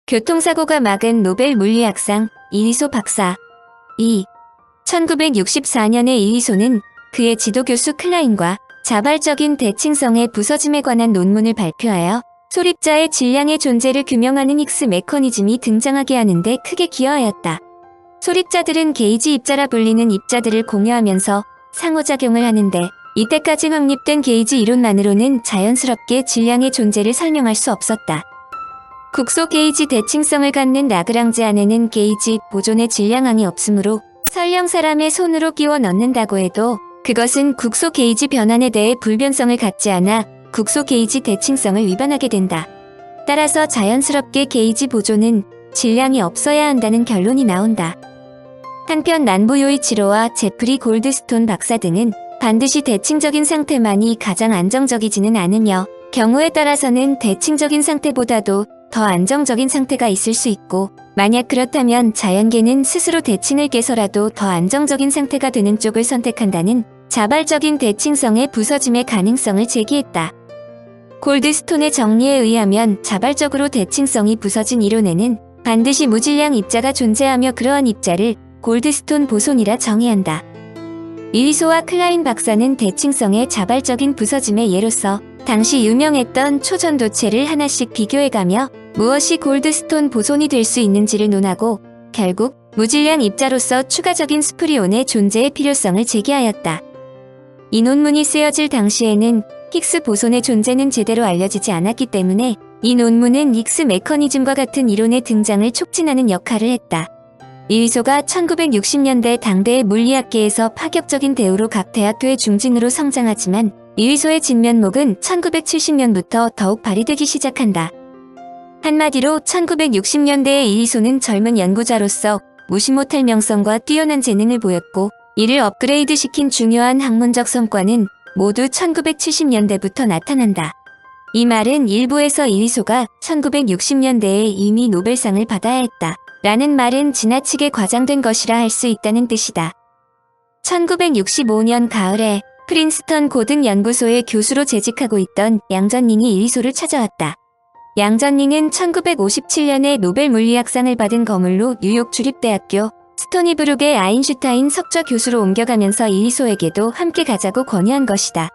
교통사고가 막은 노벨 물리학상 이리소 박사. 2. 1964년에 이리소는 그의 지도교수 클라인과 자발적인 대칭성의 부서짐에 관한 논문을 발표하여 소립자의 질량의 존재를 규명하는 힉스 메커니즘이 등장하게 하는데 크게 기여하였다. 소립자들은 게이지 입자라 불리는 입자들을 공유하면서 상호작용을 하는데 이때까지 확립된 게이지 이론만으로는 자연스럽게 질량의 존재를 설명할 수 없었다. 국소 게이지 대칭성을 갖는 라그랑제 안에는 게이지 보존의 질량항이 없으므로 설령 사람의 손으로 끼워 넣는다고 해도 그것은 국소 게이지 변환에 대해 불변성을 갖지 않아 국소 게이지 대칭성을 위반하게 된다. 따라서 자연스럽게 게이지 보존은 질량이 없어야 한다는 결론이 나온다. 한편 난부 요이치로와 제프리 골드스톤 박사 등은 반드시 대칭적인 상태만이 가장 안정적이지는 않으며 경우에 따라서는 대칭적인 상태보다도 더 안정적인 상태가 있을 수 있고 만약 그렇다면 자연계는 스스로 대칭을 깨서라도 더 안정적인 상태가 되는 쪽을 선택한다는 자발적인 대칭성의 부서짐의 가능성을 제기했다. 골드스톤의 정리에 의하면 자발적으로 대칭성이 부서진 이론에는 반드시 무질량 입자가 존재하며 그러한 입자를 골드스톤 보손이라 정의한다. 이리소와 클라인 박사는 대칭성의 자발적인 부서짐의 예로서 당시 유명했던 초전도체를 하나씩 비교해가며 무엇이 골드스톤 보손이 될 수 있는지를 논하고 결국 무질량 입자로서 추가적인 스프리온의 존재의 필요성을 제기하였다. 이 논문이 쓰여질 당시에는 힉스 보손의 존재는 제대로 알려지지 않았기 때문에 이 논문은 힉스 메커니즘과 같은 이론의 등장을 촉진하는 역할을 했다. 이리소가 1960년대 당대의 물리학계에서 파격적인 대우로 각 대학교의 중진으로 성장하지만 이리소의 진면목은 1970년부터 더욱 발휘되기 시작한다. 한마디로 1960년대의 이리소는 젊은 연구자로서 무시 못할 명성과 뛰어난 재능을 보였고 이를 업그레이드시킨 중요한 학문적 성과는 모두 1970년대부터 나타난다. 이 말은 일부에서 이리소가 1960년대에 이미 노벨상을 받아야 했다. 라는 말은 지나치게 과장된 것이라 할 수 있다는 뜻이다. 1965년 가을에 프린스턴 고등연구소의 교수로 재직하고 있던 양전닝이 이리소를 찾아왔다. 양전닝은 1957년에 노벨 물리학상을 받은 거물로 뉴욕 주립대학교 스토니브룩의 아인슈타인 석좌 교수로 옮겨가면서 이리소에게도 함께 가자고 권유한 것이다.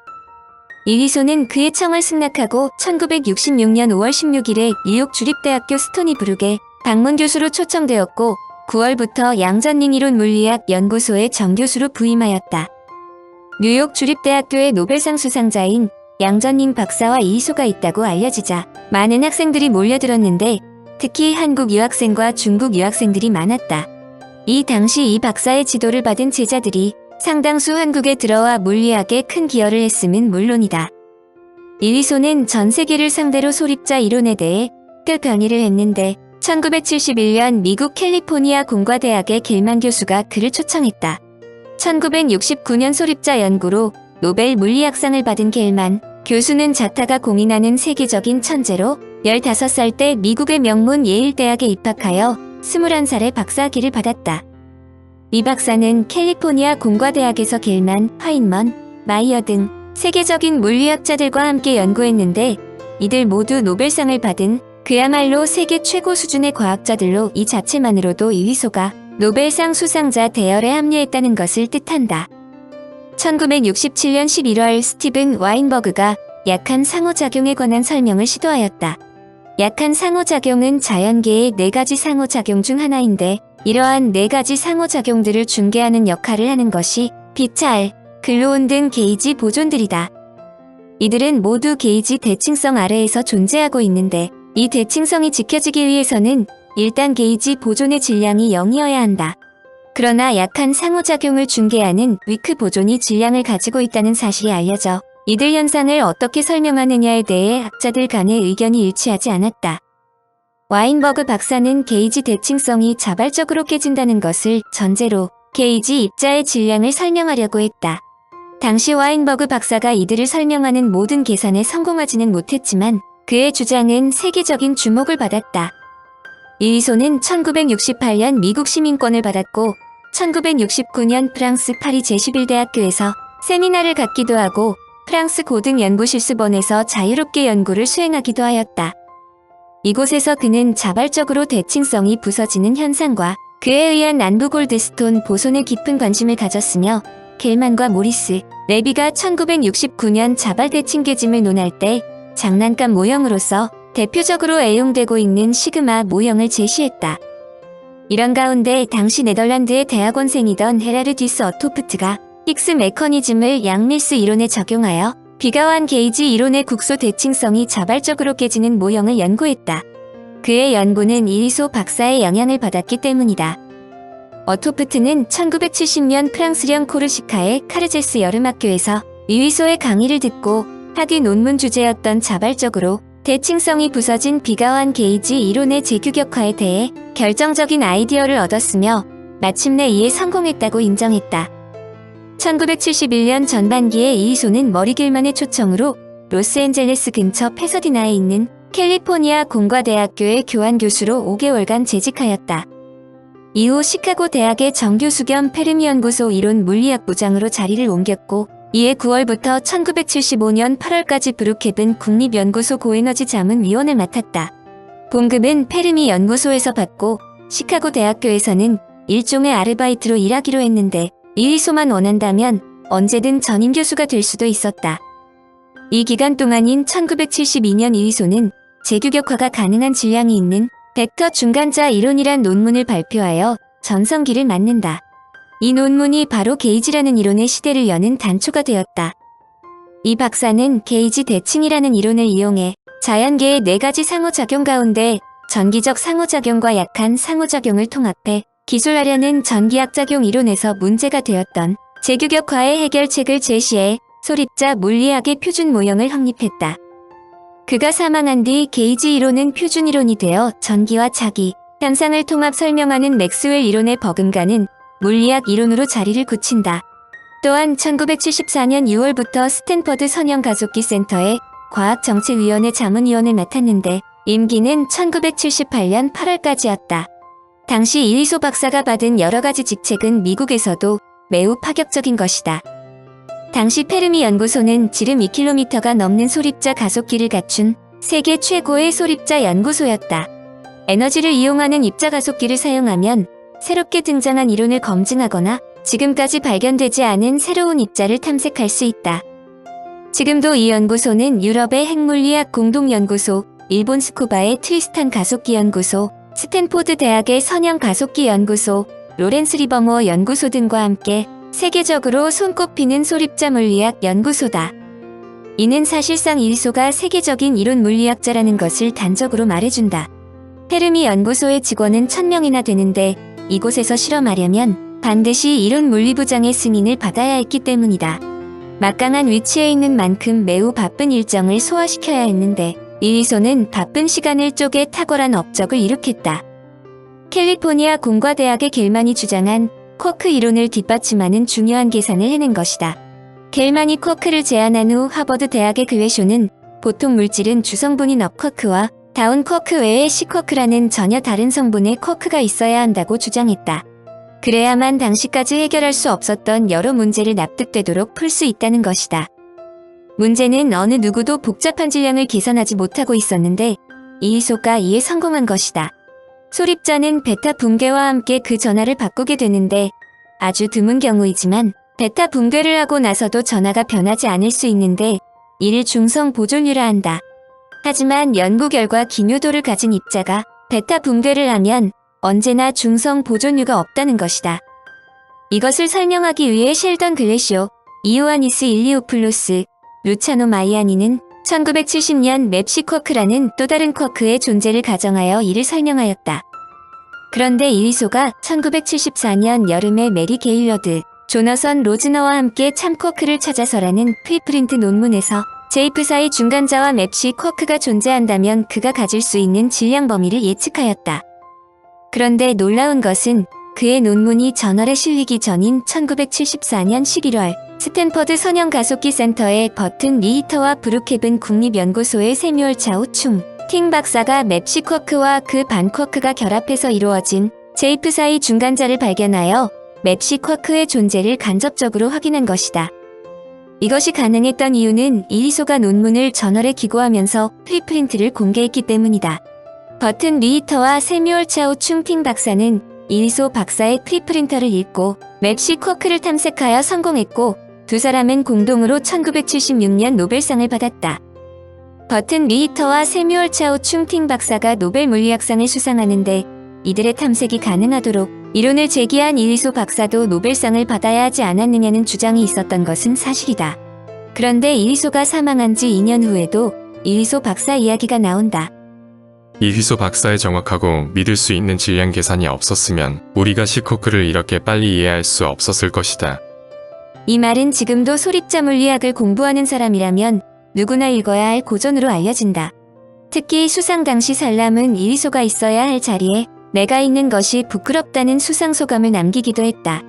이리소는 그의 청을 승낙하고 1966년 5월 16일에 뉴욕 주립대학교 스토니브룩에 방문 교수로 초청되었고 9월부터 양전닝 이론 물리학 연구소의 정교수로 부임하였다. 뉴욕 주립대학교의 노벨상 수상자인 양전닝 박사와 이리소가 있다고 알려지자 많은 학생들이 몰려들었는데 특히 한국 유학생과 중국 유학생들이 많았다. 이 당시 이 박사의 지도를 받은 제자들이 상당수 한국에 들어와 물리학에 큰 기여를 했음은 물론이다. 이리소는 전 세계를 상대로 소립자 이론에 대해 강의를 했는데 1971년 미국 캘리포니아 공과대학의 겔만 교수가 그를 초청했다. 1969년 소립자 연구로 노벨 물리학상을 받은 겔만 교수는 자타가 공인하는 세계적인 천재로 15살 때 미국의 명문 예일대학에 입학하여 21살에 박사학위를 받았다. 이 박사는 캘리포니아 공과대학에서 겔만, 파인먼, 마이어 등 세계적인 물리학자들과 함께 연구했는데 이들 모두 노벨상을 받은 그야말로 세계 최고 수준의 과학자들로 이 자체만으로도 이리소가 노벨상 수상자 대열에 합류했다는 것을 뜻한다. 1967년 11월 스티븐 와인버그가 약한 상호작용에 관한 설명을 시도하였다. 약한 상호작용은 자연계의 4가지 상호작용 중 하나인데 이러한 4가지 상호작용들을 중개하는 역할을 하는 것이 비찰, 글루온 등 게이지 보존들이다. 이들은 모두 게이지 대칭성 아래에서 존재하고 있는데 이 대칭성이 지켜지기 위해서는 일단 게이지 보존의 질량이 0이어야 한다. 그러나 약한 상호작용을 중개하는 위크 보존이 질량을 가지고 있다는 사실이 알려져 이들 현상을 어떻게 설명하느냐에 대해 학자들 간의 의견이 일치하지 않았다. 와인버그 박사는 게이지 대칭성이 자발적으로 깨진다는 것을 전제로 게이지 입자의 질량을 설명하려고 했다. 당시 와인버그 박사가 이들을 설명하는 모든 계산에 성공하지는 못했지만 그의 주장은 세계적인 주목을 받았다. 이리소는 1968년 미국 시민권을 받았고 1969년 프랑스 파리 제11대학교에서 세미나를 갖기도 하고 프랑스 고등연구실습원에서 자유롭게 연구를 수행하기도 하였다. 이곳에서 그는 자발적으로 대칭성이 부서지는 현상과 그에 의한 난부 골드스톤 보손에 깊은 관심을 가졌으며 겔만과 모리스, 레비가 1969년 자발 대칭계짐을 논할 때 장난감 모형으로서 대표적으로 애용되고 있는 시그마 모형을 제시했다. 이런 가운데 당시 네덜란드의 대학원생이던 헤라르 디스 어토프트가 힉스 메커니즘을 양밀스 이론에 적용하여 비가완 게이지 이론의 국소 대칭성이 자발적으로 깨지는 모형을 연구했다. 그의 연구는 이리소 박사의 영향을 받았기 때문이다. 어토프트는 1970년 프랑스령 코르시카의 카르제스 여름학교에서 이리소의 강의를 듣고 학위 논문 주제였던 자발적으로 대칭성이 부서진 비가완 게이지 이론의 재규격화에 대해 결정적인 아이디어를 얻었으며 마침내 이에 성공했다고 인정했다. 1971년 전반기에 이리소는 머리 겔만의 초청으로 로스앤젤레스 근처 패서디나에 있는 캘리포니아 공과대학교의 교환 교수로 5개월간 재직하였다. 이후 시카고 대학의 정교수 겸 페르미 연구소 이론 물리학 부장으로 자리를 옮겼고 이해 9월부터 1975년 8월까지 브룩헤븐 국립연구소 고에너지 자문위원을 맡았다. 봉급은 페르미 연구소에서 받고 시카고 대학교에서는 일종의 아르바이트로 일하기로 했는데 이리소만 원한다면 언제든 전임 교수가 될 수도 있었다. 이 기간 동안인 1972년 이리소는 재규격화가 가능한 질량이 있는 벡터 중간자 이론이란 논문을 발표하여 전성기를 맞는다. 이 논문이 바로 게이지라는 이론의 시대를 여는 단초가 되었다. 이 박사는 게이지 대칭이라는 이론을 이용해 자연계의 4가지 상호작용 가운데 전기적 상호작용과 약한 상호작용을 통합해 기술하려는 전기학작용 이론에서 문제가 되었던 재규격화의 해결책을 제시해 소립자 물리학의 표준 모형을 확립했다. 그가 사망한 뒤 게이지 이론은 표준 이론이 되어 전기와 차기, 현상을 통합 설명하는 맥스웰 이론의 버금가는 물리학 이론으로 자리를 굳힌다. 또한 1974년 6월부터 스탠퍼드 선형가속기 센터의 과학정책위원회 자문위원을 맡았는데 임기는 1978년 8월까지였다. 당시 이리소 박사가 받은 여러가지 직책은 미국에서도 매우 파격적인 것이다. 당시 페르미 연구소는 지름 2km가 넘는 소립자 가속기를 갖춘 세계 최고의 소립자 연구소였다. 에너지를 이용하는 입자 가속기를 사용하면 새롭게 등장한 이론을 검증하거나 지금까지 발견되지 않은 새로운 입자를 탐색할 수 있다. 지금도 이 연구소는 유럽의 핵물리학 공동연구소, 일본 스쿠바의 트리스탄 가속기 연구소, 스탠포드 대학의 선형 가속기 연구소, 로렌스 리버모어 연구소 등과 함께 세계적으로 손꼽히는 소립자 물리학 연구소다. 이는 사실상 이리소가 세계적인 이론 물리학자라는 것을 단적으로 말해준다. 페르미 연구소의 직원은 1000명이나 되는데 이곳에서 실험하려면 반드시 이론 물리부장의 승인을 받아야 했기 때문이다. 막강한 위치에 있는 만큼 매우 바쁜 일정을 소화시켜야 했는데 이리소는 바쁜 시간을 쪼개 탁월한 업적을 이룩했다. 캘리포니아 공과대학의 겔만이 주장한 쿼크 이론을 뒷받침하는 중요한 계산을 해낸 것이다. 겔만이 쿼크를 제안한 후 하버드 대학의 글래쇼는 보통 물질은 주성분인 업쿼크와 다운 쿼크 외에 C쿼크라는 전혀 다른 성분의 쿼크가 있어야 한다고 주장했다. 그래야만 당시까지 해결할 수 없었던 여러 문제를 납득되도록 풀 수 있다는 것이다. 문제는 어느 누구도 복잡한 질량을 계산하지 못하고 있었는데 이리소가 이에 성공한 것이다. 소립자는 베타 붕괴와 함께 그 전하를 바꾸게 되는데 아주 드문 경우이지만 베타 붕괴를 하고 나서도 전하가 변하지 않을 수 있는데 이를 중성 보존류라 한다. 하지만 연구 결과 기묘도를 가진 입자가 베타 붕괴를 하면 언제나 중성 보존류가 없다는 것이다. 이것을 설명하기 위해 셸던 글래쇼, 이오아니스 일리오플로스, 루차노 마이아니는 1970년 맵시 쿼크라는 또 다른 쿼크의 존재를 가정하여 이를 설명하였다. 그런데 이리소가 1974년 여름에 메리 게일러드, 조너선 로즈너와 함께 참 쿼크를 찾아서라는 프리프린트 논문에서 제이프 사이 중간자와 맵시 쿼크가 존재한다면 그가 가질 수 있는 질량 범위를 예측하였다. 그런데 놀라운 것은 그의 논문이 저널에 실리기 전인 1974년 11월 스탠퍼드 선형 가속기 센터의 버튼 리히터와 브룩헤븐 국립연구소의 세뮤얼 차우 충, 팅 박사가 맵시 쿼크와 그 반 쿼크가 결합해서 이루어진 제이프 사이 중간자를 발견하여 맵시 쿼크의 존재를 간접적으로 확인한 것이다. 이것이 가능했던 이유는 이리소가 논문을 저널에 기고하면서 프리프린트를 공개했기 때문이다. 버튼 리히터와 세뮤얼 차오 충팅 박사는 이리소 박사의 프리프린터를 읽고 맵시 쿼크를 탐색하여 성공했고 두 사람은 공동으로 1976년 노벨상을 받았다. 버튼 리히터와 세뮤얼 차오 충팅 박사가 노벨 물리학상을 수상하는데 이들의 탐색이 가능하도록 이론을 제기한 이리소 박사도 노벨상을 받아야 하지 않았느냐는 주장이 있었던 것은 사실이다. 그런데 이리소가 사망한 지 2년 후에도 이리소 박사 이야기가 나온다. 이휘소 박사의 정확하고 믿을 수 있는 질량 계산이 없었으면 우리가 시코크를 이렇게 빨리 이해할 수 없었을 것이다. 이 말은 지금도 소립자 물리학을 공부하는 사람이라면 누구나 읽어야 할 고전으로 알려진다. 특히 수상 당시 살람은 이리소가 있어야 할 자리에 내가 있는 것이 부끄럽다는 수상소감을 남기기도 했다.